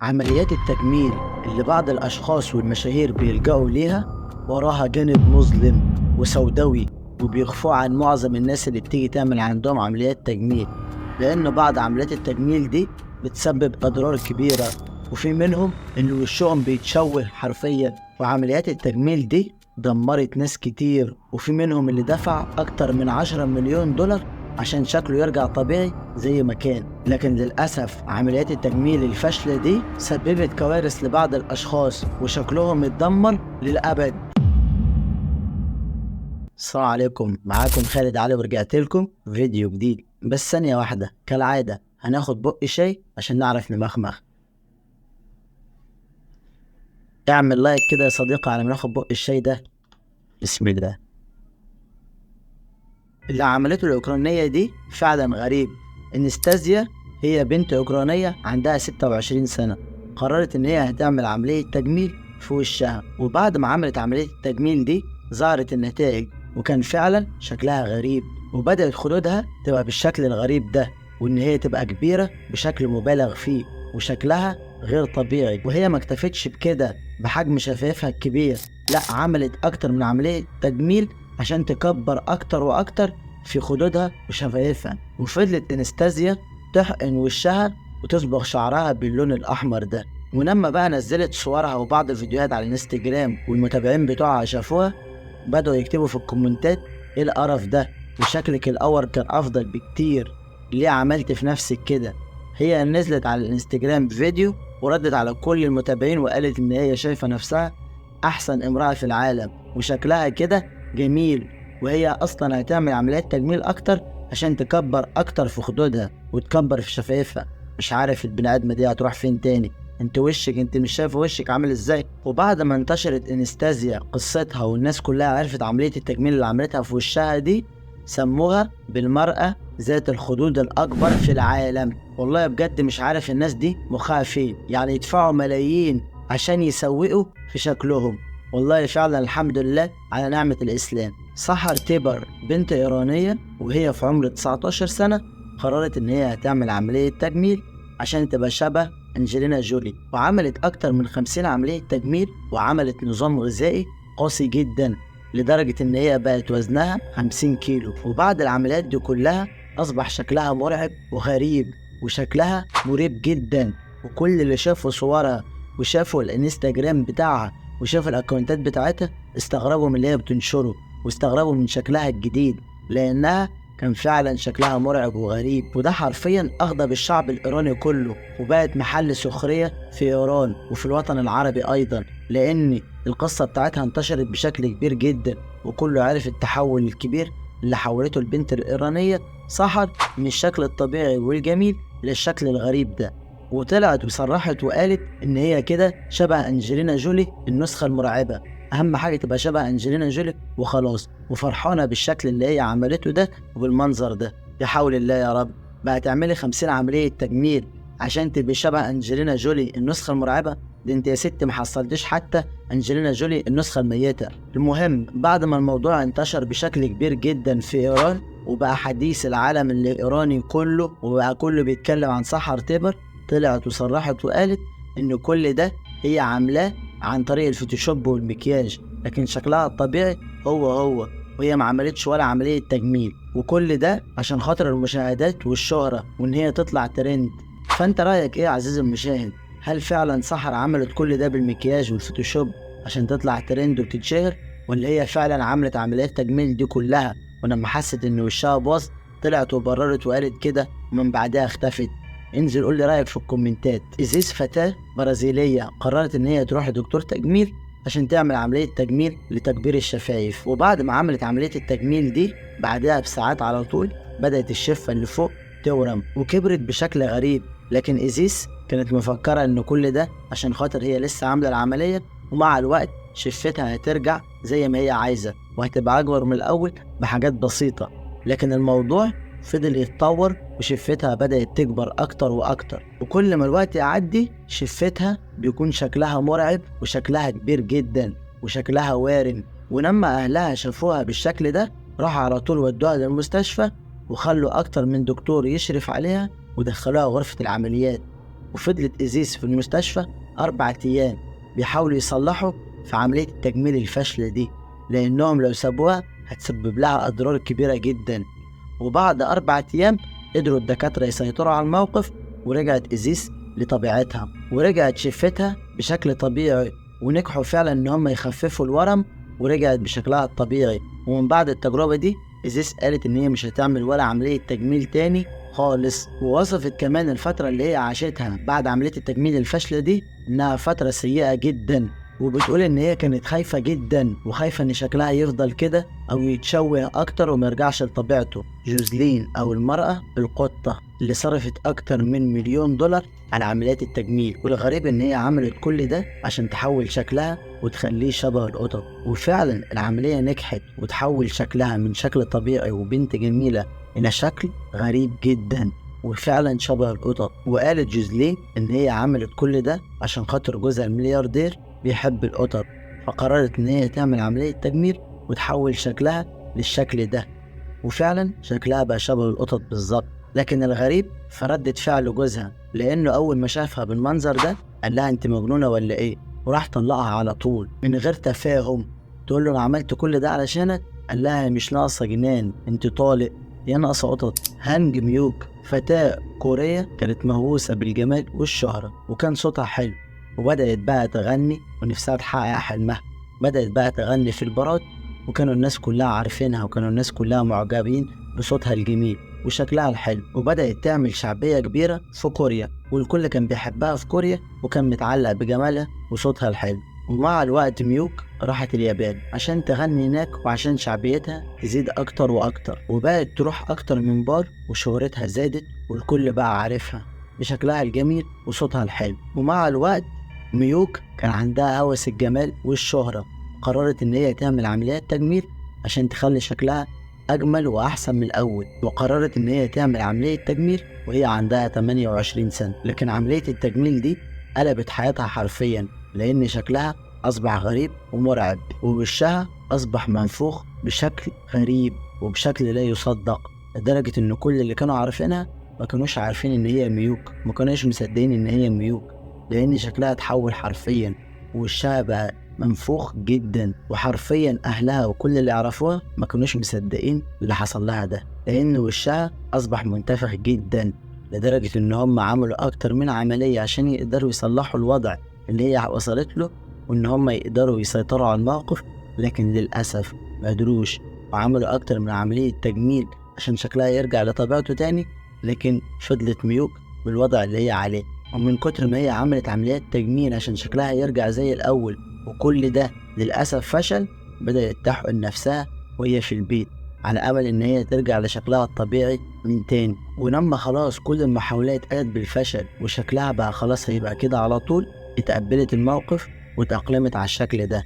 عمليات التجميل اللي بعض الأشخاص والمشاهير بيلجأوا ليها وراها جانب مظلم وسوداوي، وبيخفوا عن معظم الناس اللي بتيجي تعمل عندهم عمليات تجميل، لأن بعض عمليات التجميل دي بتسبب أضرار كبيرة، وفي منهم اللي وشهم بيتشوه حرفيا. وعمليات التجميل دي دمرت ناس كتير، وفي منهم اللي دفع أكتر من 10 مليون دولار عشان شكله يرجع طبيعي زي ما كان. لكن للأسف عمليات التجميل الفاشلة دي سببت كوارث لبعض الأشخاص وشكلهم اتدمر للأبد. السلام عليكم، معاكم خالد علي ورجعت لكم فيديو جديد. بس ثانية واحدة، كالعادة هناخد بق شاي عشان نعرف نمخمخ. اعمل لايك كده يا صديقي على ما ناخد بق الشاي ده. بسم الله. اللي عملته الأوكرانية دي فعلا غريب. انستازيا هي بنت أوكرانية عندها 26 سنة، قررت إن هي هتعمل عملية تجميل في وشها، وبعد ما عملت عملية التجميل دي ظهرت النتائج، وكان فعلا شكلها غريب، وبدأت خدودها تبقى بالشكل الغريب ده، وإن هي تبقى كبيرة بشكل مبالغ فيه، وشكلها غير طبيعي. وهي ما اكتفتش بكده بحجم شفايفها الكبير، لا، عملت أكتر من عملية تجميل عشان تكبر أكتر وأكتر في خدودها وشفايفها. وفضلت انستازيا تحقن وشها وتصبغ شعرها باللون الأحمر ده. ولما بقى نزلت صورها وبعض الفيديوهات على الانستجرام والمتابعين بتوعها شافوها، بدأوا يكتبوا في الكومنتات: ايه القرف ده، وشكلك الأول كان أفضل بكتير، ليه عملت في نفسك كده؟ هي نزلت على الانستجرام فيديو وردت على كل المتابعين وقالت إن هي شايفة نفسها أحسن امرأة في العالم، وشكلها كده جميل، وهي أصلا هتعمل عمليات تجميل أكتر عشان تكبر أكتر في خدودها وتكبر في شفايفها. مش عارف البني آدمة دي هتروح فين تاني. انت مش شايف وشك عامل ازاي؟ وبعد ما انتشرت انستازيا قصتها والناس كلها عرفت عملية التجميل اللي عملتها في وشها دي، سموها بالمرأة ذات الخدود الأكبر في العالم. والله بجد مش عارف الناس دي مخها فين، يعني يدفعوا ملايين عشان يسوقوا في شكلهم. والله فعلا الحمد لله على نعمة الإسلام. سحر تيبر بنت إيرانية وهي في عمر 19 سنة قررت إن هي هتعمل عملية تجميل عشان تبقى شبه أنجلينا جولي، وعملت أكتر من 50 عملية تجميل، وعملت نظام غذائي قاسي جدا لدرجة إن هي بقت وزنها 50 كيلو. وبعد العمليات دي كلها أصبح شكلها مرعب وغريب، وشكلها مريب جدا. وكل اللي شافوا صورها وشافوا الانستجرام بتاعها وشافوا الاكونتات بتاعتها استغربوا من اللي هي بتنشره، واستغربوا من شكلها الجديد، لانها كان فعلا شكلها مرعب وغريب. وده حرفيا اغضب الشعب الايراني كله، وبقت محل سخرية في ايران وفي الوطن العربي ايضا، لان القصة بتاعتها انتشرت بشكل كبير جدا، وكله عرف التحول الكبير اللي حولته البنت الايرانية سحر من الشكل الطبيعي والجميل للشكل الغريب ده. وطلعت وصرحت وقالت ان هي كده شبه انجلينا جولي النسخة المرعبة. اهم حاجة تبقى شبه انجلينا جولي وخلاص، وفرحانة بالشكل اللي هي عملته ده وبالمنظر ده. يا حول الله يا رب، بقى تعملي 50 عملية تجميل عشان تبقي شبه انجلينا جولي النسخة المرعبة؟ دي انت يا ست محصلتش حتى انجلينا جولي النسخة الميتة. المهم، بعد ما الموضوع انتشر بشكل كبير جدا في ايران وبقى حديث العالم الايراني كله، وبقى كله بيتكلم عن سحر تيبر، طلعت وصرحت وقالت ان كل ده هي عاملاه عن طريق الفوتوشوب والمكياج، لكن شكلها الطبيعي هو، وهي ما عملتش ولا عملية تجميل، وكل ده عشان خاطر المشاهدات والشهرة وان هي تطلع ترند. فانت رأيك ايه يا عزيزي المشاهد؟ هل فعلا سحر عملت كل ده بالمكياج والفوتوشوب عشان تطلع ترند وتتشهر، ولا هي فعلا عملت عمليات تجميل دي كلها ولما حست ان وشها باظ طلعت وبررت وقالت كده ومن بعدها اختفت؟ انزل قول لي رأيك في الكومنتات. إزيس فتاة برازيلية قررت إن هي تروح لدكتور تجميل عشان تعمل عملية تجميل لتكبير الشفايف، وبعد ما عملت عملية التجميل دي بعدها بساعات على طول بدأت الشفة اللي فوق تورم وكبرت بشكل غريب. لكن إزيس كانت مفكرة إن كل ده عشان خاطر هي لسه عاملة العملية، ومع الوقت شفتها هترجع زي ما هي عايزة وهتبقى أكبر من الأول بحاجات بسيطة. لكن الموضوع فضل يتطور وشفتها بدأت تكبر أكتر وأكتر، وكل ما الوقت يعدي شفتها بيكون شكلها مرعب وشكلها كبير جدا وشكلها وارم. ولما أهلها شافوها بالشكل ده راحوا على طول ودوها للمستشفى، وخلوا أكتر من دكتور يشرف عليها ودخلوها غرفة العمليات. وفضلت إيزيس في المستشفى 4 أيام بيحاولوا يصلحوا في عملية التجميل الفاشلة دي، لأنهم لو سابوها هتسبب لها أضرار كبيرة جدا. وبعد 4 أيام قدروا الدكاترة يسيطروا على الموقف، ورجعت إيزيس لطبيعتها ورجعت شفتها بشكل طبيعي، ونجحوا فعلا إن هم يخففوا الورم ورجعت بشكلها الطبيعي. ومن بعد التجربة دي إيزيس قالت إن هي مش هتعمل ولا عملية تجميل تاني خالص. ووصفت كمان الفترة اللي هي عاشتها بعد عملية التجميل الفاشلة دي إنها فترة سيئة جدا، وبتقول إن هي كانت خايفة جدا وخايفة إن شكلها يفضل كده أو يتشوه أكتر وميرجعش لطبيعته. جوزلين أو المرأة القطة اللي صرفت أكتر من $1,000,000 على عمليات التجميل، والغريب إن هي عملت كل ده عشان تحول شكلها وتخليه شبه القطط. وفعلا العملية نجحت وتحول شكلها من شكل طبيعي وبنت جميلة إلى شكل غريب جدا وفعلا شبه القطط. وقالت جوزلين إن هي عملت كل ده عشان خاطر جوزها الملياردير بيحب القطط، فقررت إن هي تعمل عملية تجميل وتحول شكلها للشكل ده، وفعلا شكلها بقى شبه القطط بالظبط. لكن الغريب في ردة فعل جوزها، لأنه أول ما شافها بالمنظر ده قال لها أنت مجنونة ولا إيه؟ وراح طلقها على طول من غير تفاهم. تقول له أنا عملت كل ده علشانك؟ قال لها مش ناقصة جنان، أنت طالق، يا ناقصة قطط. هانج ميوك فتاة كورية كانت مهووسة بالجمال والشهرة وكان صوتها حلو، وبدأت بقى تغني ونفسها تحقق حلمها. بدأت بقى تغني في البارات، وكانوا الناس كلها عارفينها وكانوا الناس كلها معجبين بصوتها الجميل وشكلها الحلو، وبدأت تعمل شعبية كبيرة في كوريا، والكل كان بيحبها في كوريا وكان متعلق بجمالها وصوتها الحلو. ومع الوقت ميوك راحت اليابان عشان تغني هناك وعشان شعبيتها تزيد أكتر وأكتر، وبقت تروح أكتر من بار وشهرتها زادت والكل بقى عارفها بشكلها الجميل وصوتها الحلو. ومع الوقت ميوك كان عندها هوس الجمال والشهرة، قررت إن هي تعمل عمليات تجميل عشان تخلي شكلها أجمل وأحسن من الأول. وقررت إن هي تعمل عملية تجميل وهي عندها 28 سنة. لكن عملية التجميل دي قلبت حياتها حرفيا، لأن شكلها أصبح غريب ومرعب، ووشها أصبح منفوخ بشكل غريب وبشكل لا يصدق، لدرجة إن كل اللي كانوا عارفينها ما كانوش عارفين إن هي ميوك، ما كانوش مصدقين إن هي ميوك، لأن شكلها اتحول حرفيا ووشها بقى منفوخ جدا. وحرفيا أهلها وكل اللي يعرفوها ما كانوش مصدقين اللي حصل لها ده، لأن وشها أصبح منتفخ جدا، لدرجة إن هم عملوا أكتر من عملية عشان يقدروا يصلحوا الوضع اللي هي وصلت له وإن هم يقدروا يسيطروا على الموقف، لكن للأسف ما قدروش، وعملوا أكتر من عملية تجميل عشان شكلها يرجع لطبيعته تاني، لكن فضلت ميوك بالوضع اللي هي عليه. ومن كتر ما هي عملت عمليات تجميل عشان شكلها يرجع زي الأول وكل ده للأسف فشل، بدأت تحقن نفسها وهي في البيت على أمل إن هي ترجع لشكلها الطبيعي من تاني. ولما خلاص كل المحاولات قالت بالفشل وشكلها بقى خلاص هيبقى كده على طول، اتقبلت الموقف وتأقلمت على الشكل ده.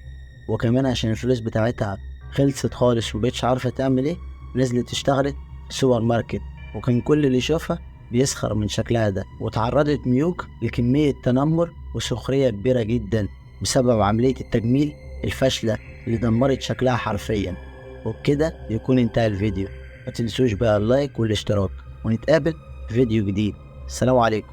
وكمان عشان الفلوس بتاعتها خلصت خالص ومبقتش عارفة تعمل ايه، نزلت اشتغلت في سوبر ماركت، وكان كل اللي يشوفها بيسخر من شكلها ده. وتعرضت ميوك لكمية تنمر وسخرية كبيرة جدا بسبب عملية التجميل الفاشلة اللي دمرت شكلها حرفيا. وبكده يكون انتهى الفيديو. ما تنسوش بقى اللايك والاشتراك، ونتقابل في فيديو جديد. السلام عليكم.